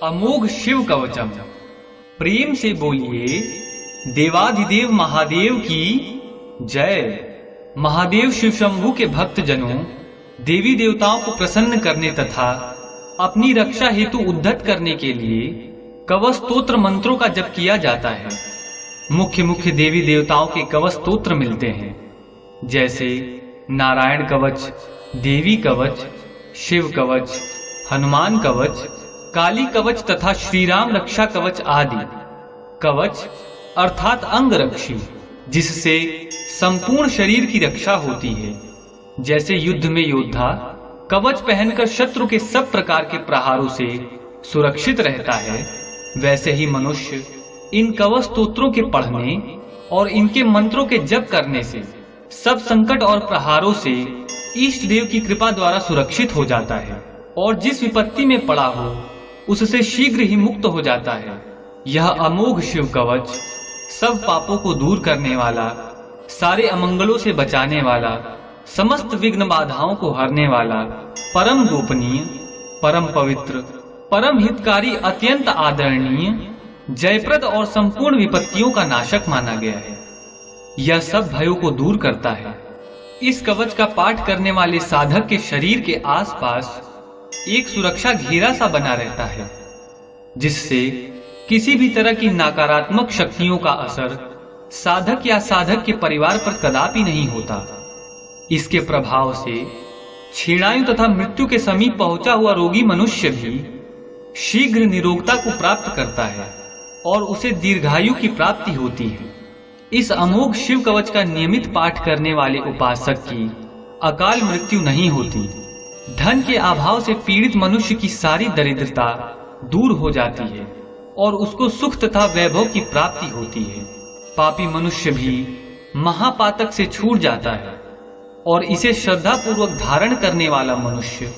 अमोघ शिव कवचम। प्रेम से बोलिए देवाधिदेव महादेव की जय। महादेव शिव शंभु के भक्त जनों, देवी देवताओं को प्रसन्न करने तथा अपनी रक्षा हेतु उद्धत करने के लिए कवच स्तोत्र मंत्रों का जप किया जाता है। मुख्य मुख्य देवी देवताओं के कवच स्तोत्र मिलते हैं, जैसे नारायण कवच, देवी कवच, शिव कवच, हनुमान कवच, काली कवच तथा श्रीराम रक्षा कवच आदि। कवच अर्थात अंग रक्षी, जिससे संपूर्ण शरीर की रक्षा होती है। जैसे युद्ध में योद्धा कवच पहनकर शत्रु के सब प्रकार के प्रहारों से सुरक्षित रहता है, वैसे ही मनुष्य इन कवच स्तोत्रों के पढ़ने और इनके मंत्रों के जप करने से सब संकट और प्रहारों से इष्ट देव की कृपा द्वारा सुरक्षित हो जाता है और जिस विपत्ति में पड़ा हो उससे शीघ्र ही मुक्त हो जाता है। यह अमोघ शिव कवच सब पापों को दूर करने वाला, सारे अमंगलों से बचाने वाला, समस्त विघ्न बाधाओं को हरने वाला, परम गोपनीय, परम पवित्र, परम हितकारी, अत्यंत आदरणीय, जयप्रद और संपूर्ण विपत्तियों का नाशक माना गया है। यह सब भयों को दूर करता है। इस कवच का पाठ करने वाले साधक के शरीर के आसपास एक सुरक्षा घेरा सा बना रहता है, जिससे किसी भी तरह की नकारात्मक शक्तियों का असर साधक या साधक के परिवार पर कदापि नहीं होता। इसके प्रभाव से क्षीणायु तथा मृत्यु के समीप पहुंचा हुआ रोगी मनुष्य भी शीघ्र निरोगता को प्राप्त करता है और उसे दीर्घायु की प्राप्ति होती है। इस अमोघ शिव कवच का नियमित पाठ करने वाले उपासक की अकाल मृत्यु नहीं होती। धन के अभाव से पीड़ित मनुष्य की सारी दरिद्रता दूर हो जाती है और उसको सुख तथा वैभव की प्राप्ति होती है। पापी मनुष्य भी महापातक से छूट जाता है और इसे श्रद्धा पूर्वक धारण करने वाला मनुष्य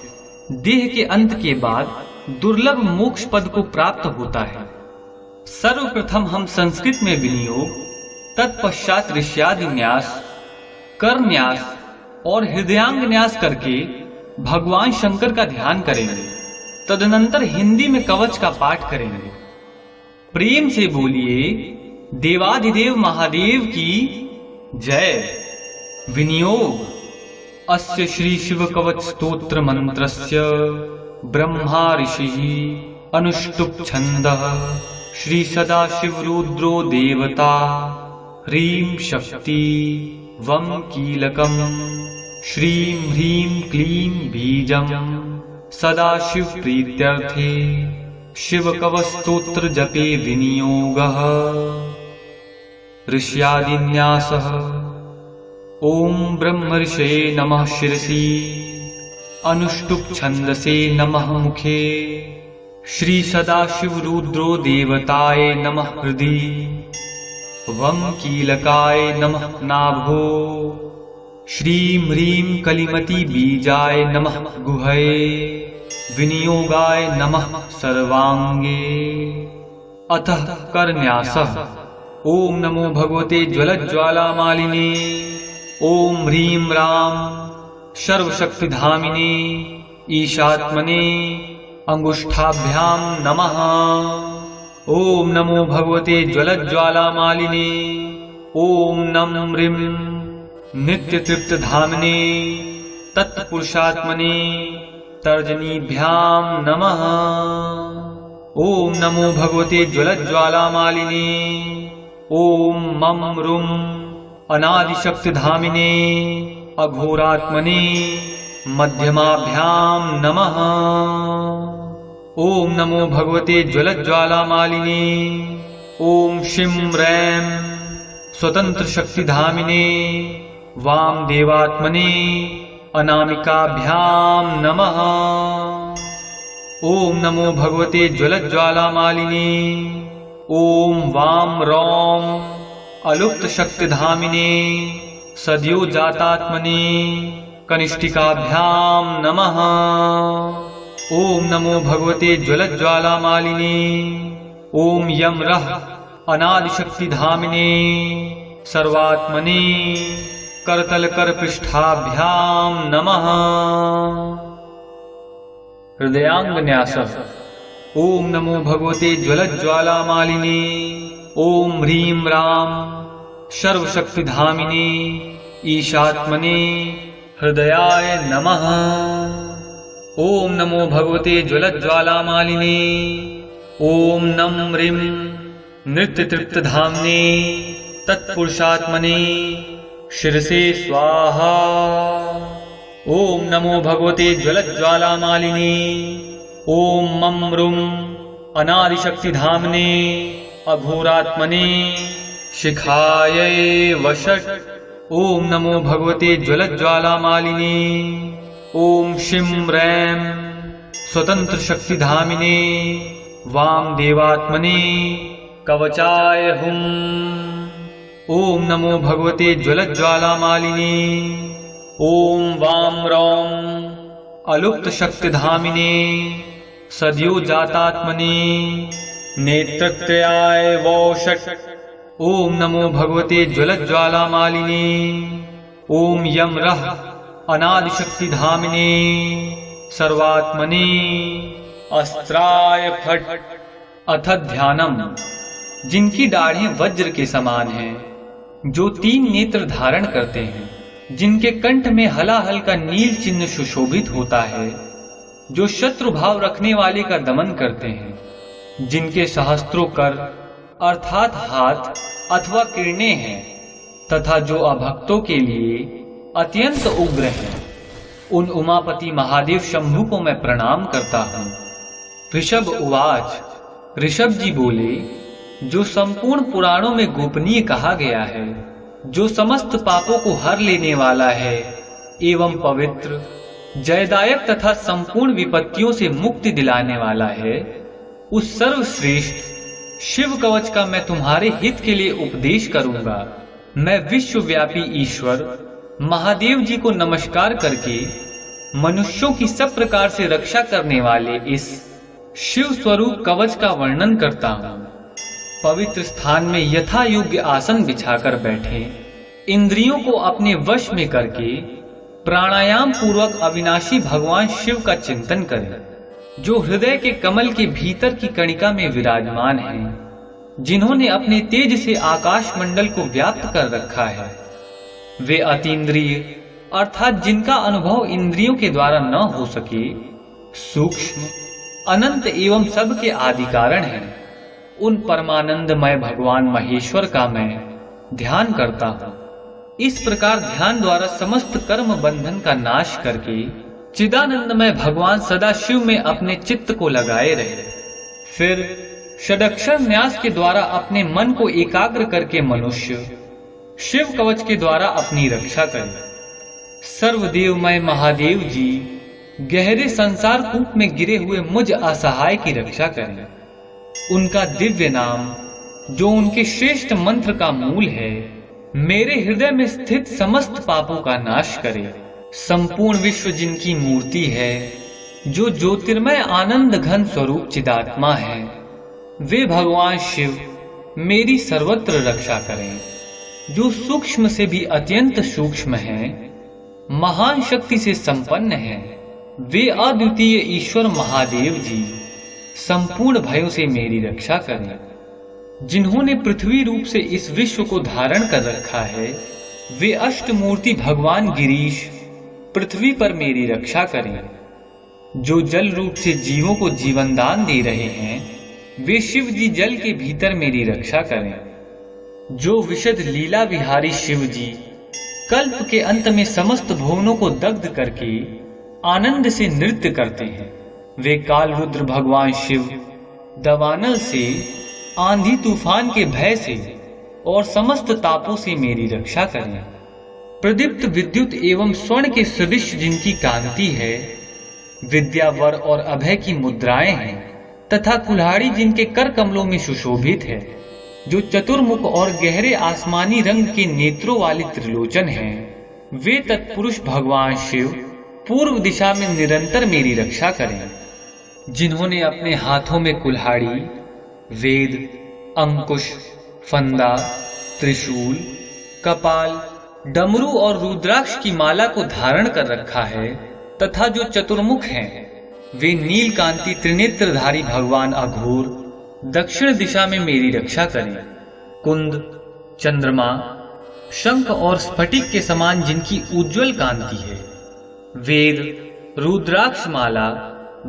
देह के अंत के बाद दुर्लभ मोक्ष पद को प्राप्त होता है। सर्वप्रथम हम संस्कृत में विनियोग, तत्पश्चात ऋष्यादि न्यास, कर न्यास और हृदयांग न्यास करके भगवान शंकर का ध्यान करेंगे। तदनंतर हिंदी में कवच का पाठ करेंगे। प्रेम से बोलिए देवाधिदेव महादेव की जय। विनियोग अस्य श्री शिव कवच स्तोत्र मंत्रस्य ब्रह्मा ऋषिः अनुष्टुप् छन्दः श्री सदाशिव रुद्रो देवता ह्रीं शक्ति वं कीलकम् श्रीं ह्रीं क्लीं बीजं सदाशिव प्रीत्यर्थे शिव कवच स्तोत्र जपे विनियोगः। ऋष्यादिन्यासः ओम ब्रह्मर्षये नमः शिरसि अनुष्टुप् छन्दसे नमः मुखे श्री सदाशिव रुद्रो देवताय नमः हृदि वं कीलकाय नमः नाभो श्रीं ह्रीं कलिमति बीजाय नमः गुहये विनियोगाय नमः सर्वांगे। अतः करन्यासः ओम नमो भगवते ज्वलज्ज्वालामालिने ओम ह्रीं राम सर्वशक्तिधामिने ईशात्मने अंगुष्ठाभ्यां नमः। ओम नमो भगवते ज्वलज्ज्वालामालिने ओम नम ह्रीं नित्यतृप्तधामिने तत्पुरुषात्मने तर्जनीभ्यां नमः। ओम नमो भगवते ज्वलज्ज्वालामालिने ओम मम रुम अनादिशक्तिधामिने अघोरात्मने मध्यमाभ्यां नमः। ओम नमो भगवते ज्वलज्ज्वालामालिने ओम शिं रैं स्वतंत्र शक्तिधामिने वामदेवात्मने अनामिकाभ्यां नमः। ओम नमो भगवते ज्वलज्ज्वालामालिने ओम वाम रौम अलुप्त शक्तिधामिने सद्योजातात्मने कनिष्ठिकाभ्यां नमः। ओम नमो भगवते ज्वलज्ज्वालामालिने ओम यम रः अनादिशक्तिधामिने सर्वात्मने करतलकरपृष्ठाभ्यां नमः। हृदयांगन्यासः ओम नमो भगवते ज्वलज्ज्वालामालिने। ओम ह्रीं राम सर्वशक्तिधामिने ईशात्मने हृदयाय नमः। ओम नमो भगवते ज्वलज्ज्वालामालिने। ओम नम ह्रीं नृत्यतृप्तधाम्ने तत्पुरुषात्मने शिरसे स्वाहा। ओम नमो भगवते ज्वलज्ज्वालामालिने। ओम मम रुम अनादिशक्तिधाम्ने अघोरात्मने शिखाय वषट्। ओम नमो भगवते ज्वलज्ज्वालामालिने। ओम शिं रैं स्वतंत्र शक्तिधामिने वामदेवात्मने कवचाय हुम। ओम नमो भगवते ज्वलज्ज्वालामालिने। ओम वाम रौम अलुप्त शक्तिधामिने सद्यो जातात्मने नेत्रत्रयाय वौषट्। ओम नमो भगवते ज्वलज्ज्वालामालिने। ओम यम रः अनादिशक्तिधामिने सर्वात्मने अस्त्राय फट्। अथ ध्यानम। जिनकी दाढ़ें वज्र के समान हैं, जो 3 नेत्र धारण करते हैं, जिनके कंठ में हलाहल का नील चिन्ह सुशोभित होता है, जो शत्रु भाव रखने वाले का दमन करते हैं, जिनके सहस्त्रों कर अर्थात हाथ अथवा किरणें हैं, तथा जो अभक्तों के लिए अत्यंत उग्र हैं, उन उमापति महादेव शंभु को मैं प्रणाम करता हूँ। ऋषभ उवाच। ऋषभ जी बोले, जो संपूर्ण पुराणों में गोपनीय कहा गया है, जो समस्त पापों को हर लेने वाला है एवं पवित्र, जयदायक तथा संपूर्ण विपत्तियों से मुक्ति दिलाने वाला है, उस सर्वश्रेष्ठ शिव कवच का मैं तुम्हारे हित के लिए उपदेश करूंगा। मैं विश्वव्यापी ईश्वर महादेव जी को नमस्कार करके मनुष्यों की सब प्रकार से रक्षा करने वाले इस शिव स्वरूप कवच का वर्णन करता हूँ। पवित्र स्थान में यथा योग्य आसन बिछाकर बैठे, इंद्रियों को अपने वश में करके प्राणायाम पूर्वक अविनाशी भगवान शिव का चिंतन करें, जो हृदय के कमल के भीतर की कणिका में विराजमान हैं, जिन्होंने अपने तेज से आकाश मंडल को व्याप्त कर रखा है। वे अतीन्द्रिय अर्थात जिनका अनुभव इंद्रियों के द्वारा न हो सके, सूक्ष्म, अनंत एवं सबके आदि कारण हैं, उन परमानंदमय भगवान महेश्वर का मैं ध्यान करता हूँ। इस प्रकार ध्यान द्वारा समस्त कर्म बंधन का नाश करके चिदानंदमय भगवान सदा शिव में अपने चित्त को लगाए रहे। फिर षडक्षर न्यास के द्वारा अपने मन को एकाग्र करके मनुष्य शिव कवच के द्वारा अपनी रक्षा करे। सर्वदेवमय महादेव जी गहरे संसार कूप में गिरे हुए मुझ असहाय की रक्षा करें। उनका दिव्य नाम, जो उनके श्रेष्ठ मंत्र का मूल है, मेरे हृदय में स्थित समस्त पापों का नाश करे। संपूर्ण विश्व जिनकी मूर्ति है, जो ज्योतिर्मय आनंद घन स्वरूप चिदात्मा है, वे भगवान शिव मेरी सर्वत्र रक्षा करें। जो सूक्ष्म से भी अत्यंत सूक्ष्म हैं, महान शक्ति से संपन्न हैं, वे अद्वितीय ईश्वर महादेव जी संपूर्ण भयों से मेरी रक्षा करें। जिन्होंने पृथ्वी रूप से इस विश्व को धारण कर रखा है, वे अष्टमूर्ति भगवान गिरीश पृथ्वी पर मेरी रक्षा करें। जो जल रूप से जीवों को जीवन दान दे रहे हैं, वे शिव जी जल के भीतर मेरी रक्षा करें। जो विशद लीला विहारी शिव जी कल्प के अंत में समस्त भुवनों को दग्ध करके आनंद से नृत्य करते हैं, वे काल रुद्र भगवान शिव दवानल से, आंधी तूफान के भय से और समस्त तापों से मेरी रक्षा करें। प्रदीप्त विद्युत एवं स्वर्ण के सदृश जिनकी कांति है, विद्या वर और अभय की मुद्राएं हैं, तथा कुल्हाड़ी जिनके कर कमलों में सुशोभित है, जो चतुर्मुख और गहरे आसमानी रंग के नेत्रों वाले त्रिलोचन हैं, वे तत्पुरुष भगवान शिव पूर्व दिशा में निरंतर मेरी रक्षा करें। जिन्होंने अपने हाथों में कुल्हाड़ी, वेद, अंकुश, फंदा, त्रिशूल, कपाल, डमरू और रुद्राक्ष की माला को धारण कर रखा है, तथा जो चतुर्मुख हैं, वे नीलकांति त्रिनेत्रधारी भगवान अघोर दक्षिण दिशा में मेरी रक्षा करें। कुंद, चंद्रमा, शंख और स्फटिक के समान जिनकी उज्जवल कांति है, वेद, रुद्राक्षमाला,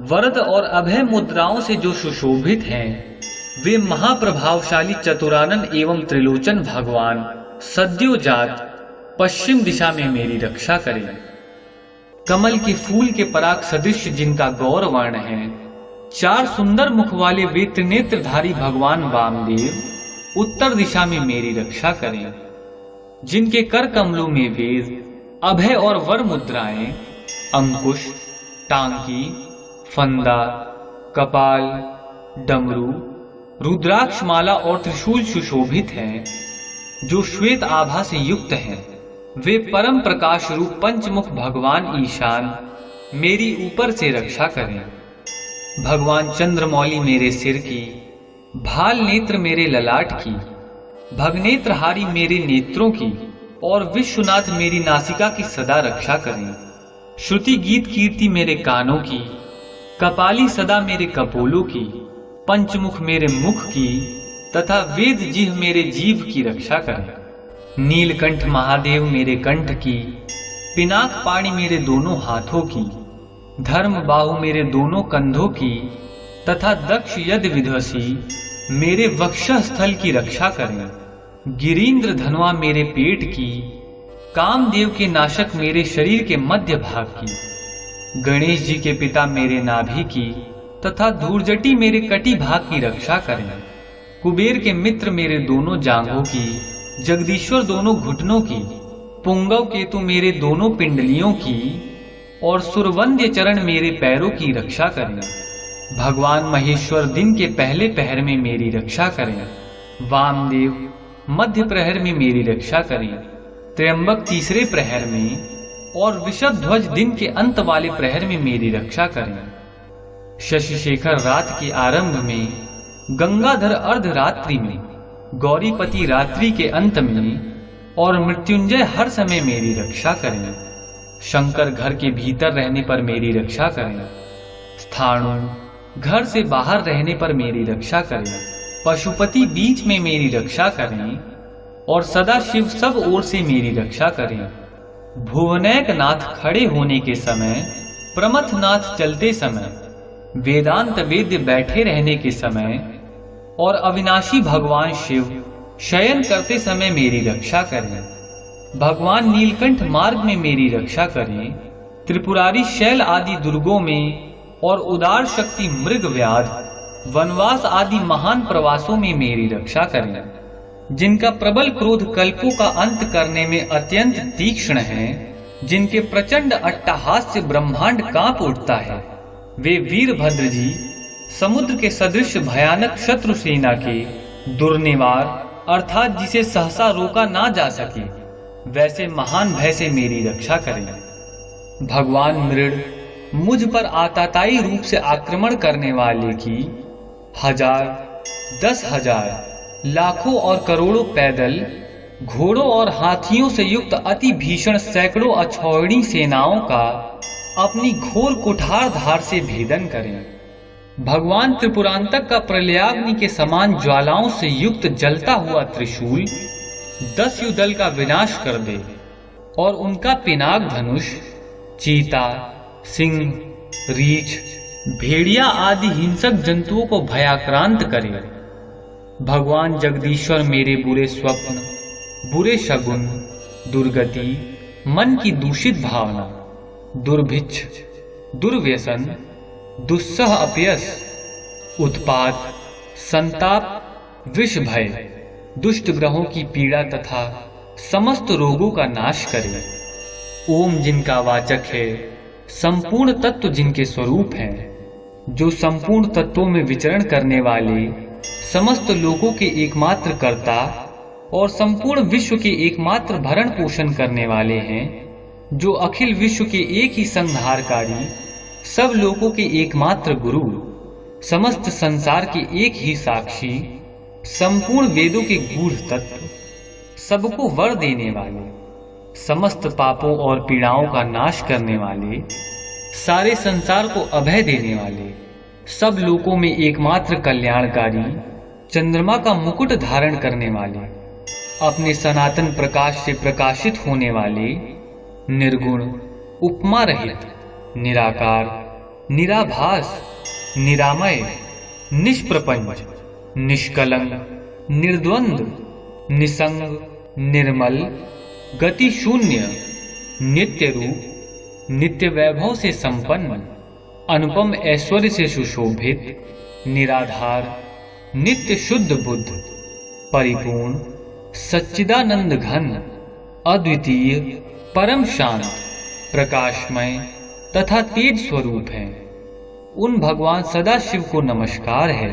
वरद और अभय मुद्राओं से जो सुशोभित हैं, वे महाप्रभावशाली चतुरानन एवं त्रिलोचन भगवान सद्योजात पश्चिम दिशा में मेरी रक्षा करें। कमल के फूल के पराग सदृश जिनका गौर वर्ण है, 4 सुंदर मुख वाले वे त्रिनेत्रधारी भगवान वामदेव उत्तर दिशा में मेरी रक्षा करें। जिनके कर कमलों में वेद, अभय और वर मुद्राएं, अंकुश, टांकी, फंदा, कपाल, डमरू, रुद्राक्षमाला और त्रिशूल सुशोभित हैं, जो श्वेत आभा से युक्त हैं, वे परम प्रकाश रूप पंचमुख भगवान ईशान मेरी ऊपर से रक्षा करें। भगवान चंद्रमौली मेरे सिर की, भाल नेत्र मेरे ललाट की, भगनेत्रहारी मेरे नेत्रों की और विश्वनाथ मेरी नासिका की सदा रक्षा करें। श्रुति गीत कीर्ति मेरे कानों की, कपाली सदा मेरे कपोलों की, पंचमुख मेरे मुख की तथा वेद जिह्व मेरे जीव की रक्षा करें। नीलकंठ महादेव मेरे कंठ की, पिनाक पाणी मेरे दोनों हाथों की, धर्म बाहु मेरे दोनों कंधों की तथा दक्ष यद विध्वसी मेरे वक्षः स्थल की रक्षा करें। गिरीन्द्र धनवा मेरे पेट की, कामदेव के नाशक मेरे शरीर के मध्य भाग की, गणेश जी के पिता मेरे नाभि की तथा धूर्जटी मेरे कटी भाग की रक्षा करें। कुबेर के मित्र मेरे दोनों जांघों की, जगदीश्वर दोनों घुटनों की, पुंगव केतु मेरे दोनों पिंडलियों की और सुरवंद्य चरण मेरे पैरों की रक्षा करें। भगवान महेश्वर दिन के पहले पहर में मेरी रक्षा करें। वामदेव मध्य प्रहर में मेरी रक्षा करें। त्र्यंबक तीसरे प्रहर में और विषध्वज दिन के अंत वाले प्रहर में मेरी रक्षा करें। शशिशेखर रात के आरंभ में, गंगाधर अर्धरात्रि में, गौरीपति रात्रि के अंत में और मृत्युंजय हर समय मेरी रक्षा करें। शंकर घर के भीतर रहने पर मेरी रक्षा करें। स्थाणु घर से बाहर रहने पर मेरी रक्षा करें। पशुपति बीच में मेरी रक्षा करें और सदा शिव सब ओर से मेरी रक्षा करें। भुवनैक नाथ खड़े होने के समय, प्रमथ नाथ चलते समय, वेदांत वेद्य बैठे रहने के समय और अविनाशी भगवान शिव शयन करते समय मेरी रक्षा करें। भगवान नीलकंठ मार्ग में मेरी रक्षा करें। त्रिपुरारी शैल आदि दुर्गों में और उदार शक्ति मृग व्याध, वनवास आदि महान प्रवासों में मेरी रक्षा करें। जिनका प्रबल क्रोध कल्पों का अंत करने में अत्यंत तीक्ष्ण है, जिनके प्रचंड अट्टहास से ब्रह्मांड कांप उठता है, वे वीरभद्र जी समुद्र के सदृश भयानक शत्रु सेना के दुर्निवार अर्थात जिसे सहसा रोका ना जा सके, वैसे महान भय से मेरी रक्षा करें। भगवान मृड मुझ पर आताताई रूप से आक्रमण करने वाले की 1000, 10,000, लाखों और करोड़ों पैदल, घोड़ों और हाथियों से युक्त अति भीषण सैकड़ों अछौड़ी सेनाओं का अपनी घोर कुठार धार से भेदन करें। भगवान त्रिपुरांतक का प्रलयाग्नि के समान ज्वालाओं से युक्त जलता हुआ त्रिशूल 10 युदल का विनाश कर दे और उनका पिनाक धनुष चीता, सिंह, रीछ, भेड़िया आदि हिंसक जंतुओं को भयाक्रांत करे। भगवान जगदीश्वर मेरे बुरे स्वप्न, बुरे शगुन, दुर्गति, मन की दूषित भावना, दुर्भिक्ष, दुर्व्यसन, दुस्सह अपयस, उत्पात, संताप, विष भय, दुष्ट ग्रहों की पीड़ा तथा समस्त रोगों का नाश करे। ओम जिनका वाचक है, संपूर्ण तत्व जिनके स्वरूप हैं, जो संपूर्ण तत्वों में विचरण करने वाले, समस्त लोकों के एकमात्र कर्ता और संपूर्ण विश्व के एकमात्र भरण पोषण करने वाले हैं, जो अखिल विश्व के एक ही संहारकारी, सब लोकों के एकमात्र गुरु, समस्त संसार के एक ही साक्षी, संपूर्ण वेदों के गूढ़ तत्व, सबको वर देने वाले, समस्त पापों और पीड़ाओं का नाश करने वाले, सारे संसार को अभय देने वाले, सब लोकों में एकमात्र कल्याणकारी, चंद्रमा का मुकुट धारण करने वाले, अपने सनातन प्रकाश से प्रकाशित होने वाले, निर्गुण, उपमा रहित, निराकार, निराभास, निरामय, निष्प्रपंच, निष्कलंक, निर्द्वंद, निसंग, निर्मल, गति शून्य, नित्य रूप, नित्य वैभव से संपन्न, अनुपम ऐश्वर्य से सुशोभित, निराधार, नित्य शुद्ध बुद्ध, परिपूर्ण, सच्चिदानंद घन, अद्वितीय, परम शांत, प्रकाशमय तथा तेज स्वरूप हैं। उन भगवान सदाशिव को नमस्कार है।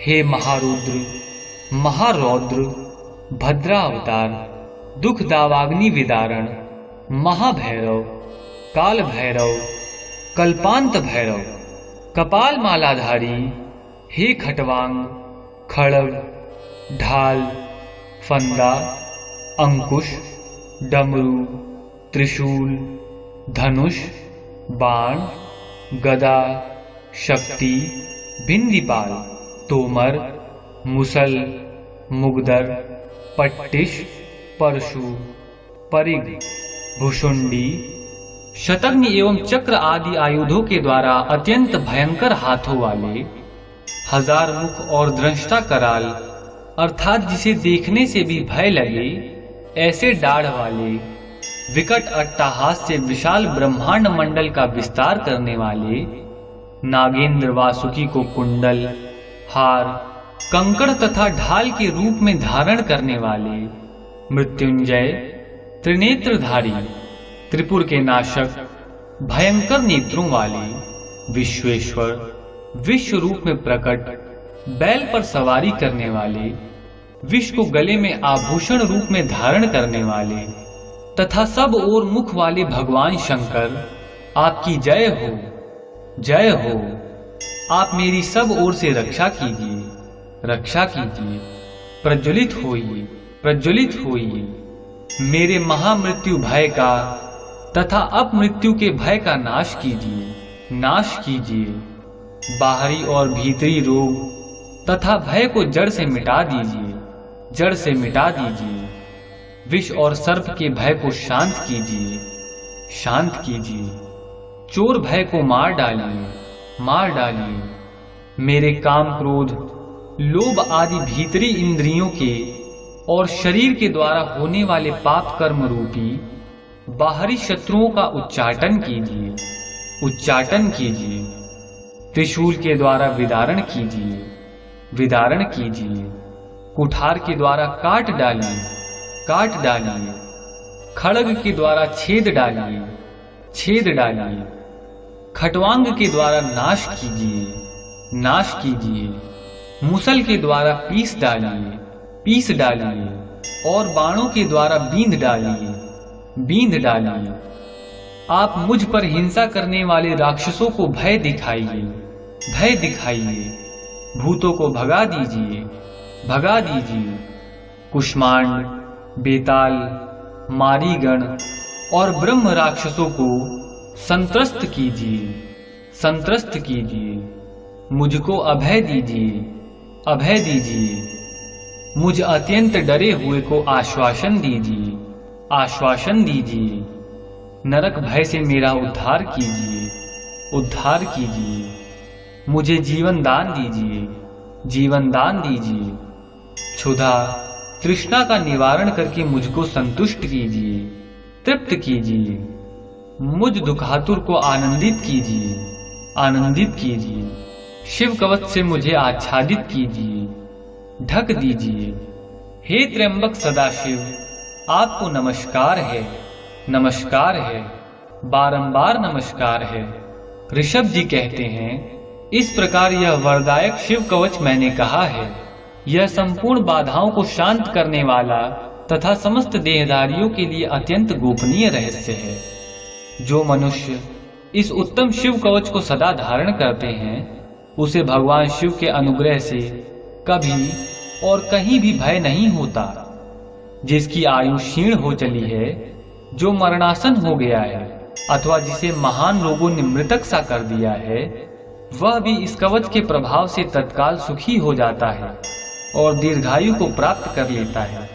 हे महारुद्र, महारौद्र, भद्रावतार, दुख दावाग्नि विदारण, महाभैरव, काल भैरव, कल्पांत भैरव, कपाल मालाधारी, हे खटवांग, खड़ग, ढाल, फंदा, अंकुश, डमरू, त्रिशूल, धनुष, बाण, गदा, शक्ति, भिंदीपाल, तोमर, मुसल, मुगदर, पट्टिश, परशु, परिग, भुषुंडी, शतघ्न एवं चक्र आदि आयुधों के द्वारा अत्यंत भयंकर हाथों वाले, हजार मुख और दृष्टा कराल अर्थात जिसे देखने से भी भय लगे ऐसे दाढ़ वाले, विकट अट्टहास से विशाल ब्रह्मांड मंडल का विस्तार करने वाले, नागेंद्र वासुकी को कुंडल, हार, कंकड़ तथा ढाल के रूप में धारण करने वाले, मृत्युंजय, त्रिनेत्रधारी, त्रिपुर के नाशक, भयंकर नेत्रों वाले, विश्वेश्वर, विश्व रूप में प्रकट, बैल पर सवारी करने वाले, विश्व को गले में आभूषण रूप में धारण करने वाले तथा सब ओर मुख वाले भगवान शंकर, आपकी जय हो, जय हो। आप मेरी सब ओर से रक्षा कीजिए, रक्षा कीजिए, प्रज्वलित होइए, प्रज्वलित होइए। मेरे महामृत्यु भय का तथा अपमृत्यु के भय का नाश कीजिए, नाश कीजिए। बाहरी और भीतरी रोग तथा भय को जड़ से मिटा दीजिए, जड़ से मिटा दीजिए। विष और सर्प के भय को शांत कीजिए, शांत कीजिए। चोर भय को मार डालिए, मार डालिए। मेरे काम, क्रोध, लोभ आदि भीतरी इंद्रियों के और शरीर के द्वारा होने वाले पाप कर्म रूपी बाहरी शत्रुओं का उच्चाटन कीजिए, उच्चाटन कीजिए। त्रिशूल के द्वारा विदारण कीजिए, विदारण कीजिए। कुठार के द्वारा काट डालिए, काट डालिए। खड़ग के द्वारा छेद डालिए, छेद डालिए। खटवांग के द्वारा नाश कीजिए, नाश कीजिए। मुसल के द्वारा पीस डालिए, पीस डालिए। और बाणों के द्वारा बींध डालिए, बींध डालिए। आप मुझ पर हिंसा करने वाले राक्षसों को भय दिखाइए, भय दिखाइए। भूतों को भगा दीजिए, भगा दीजिए। कुष्मांड, बेताल, मारीगण और ब्रह्म राक्षसों को संत्रस्त कीजिए, संत्रस्त कीजिए। मुझको अभय दीजिए, अभय दीजिए। मुझ अत्यंत डरे हुए को आश्वासन दीजिए, आश्वासन दीजिए। नरक भय से मेरा उद्धार कीजिए, उद्धार कीजिए। मुझे जीवन दान दीजिए, जीवन दान दीजिए। क्षुधा, तृष्णा का निवारण करके मुझको संतुष्ट कीजिए, तृप्त कीजिए। मुझ दुखातुर को आनंदित कीजिए, आनंदित कीजिए। शिव कवच से मुझे आच्छादित कीजिए, ढक दीजिए। हे त्र्यंबक सदाशिव, आपको नमस्कार है, नमस्कार है, बारंबार नमस्कार है। ऋषभ जी कहते हैं, इस प्रकार यह वरदायक शिव कवच मैंने कहा है। यह संपूर्ण बाधाओं को शांत करने वाला तथा समस्त देहधारियों के लिए अत्यंत गोपनीय रहस्य है। जो मनुष्य इस उत्तम शिव कवच को सदा धारण करते हैं, उसे भगवान शिव के अनुग्रह से कभी और कहीं भी भय नहीं होता। जिसकी आयु क्षीण हो चली है, जो मरणासन हो गया है, अथवा जिसे महान रोगों ने मृतक सा कर दिया है, वह भी इस कवच के प्रभाव से तत्काल सुखी हो जाता है और दीर्घायु को प्राप्त कर लेता है।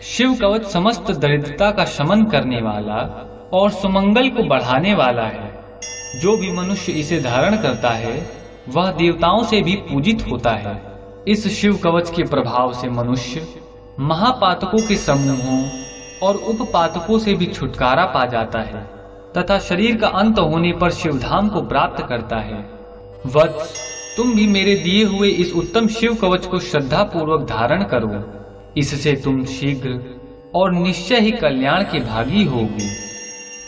शिव कवच समस्त दरिद्रता का शमन करने वाला और सुमंगल को बढ़ाने वाला है। जो भी मनुष्य इसे धारण करता है वह देवताओं से भी पूजित होता है। इस शिव कवच के प्रभाव से मनुष्य महापातकों के समूहों और उपपातकों से भी छुटकारा पा जाता है तथा शरीर का अंत होने पर शिवधाम को प्राप्त करता है। वत्स, तुम भी मेरे दिए हुए इस उत्तम शिव कवच को श्रद्धा पूर्वक धारण करो। इससे तुम शीघ्र और निश्चय ही कल्याण के भागी होगी।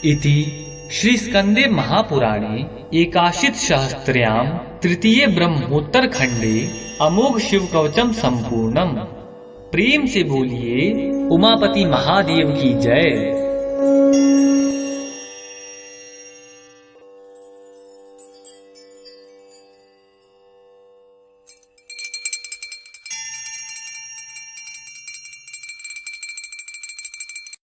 इति श्री स्कंदे महापुराणे एकाशित सहस्त्रयाम तृतीय ब्रह्मोत्तर खंडे अमोघ शिव कवचम संपूर्णम। प्रेम से बोलिए उमापति महादेव की जय।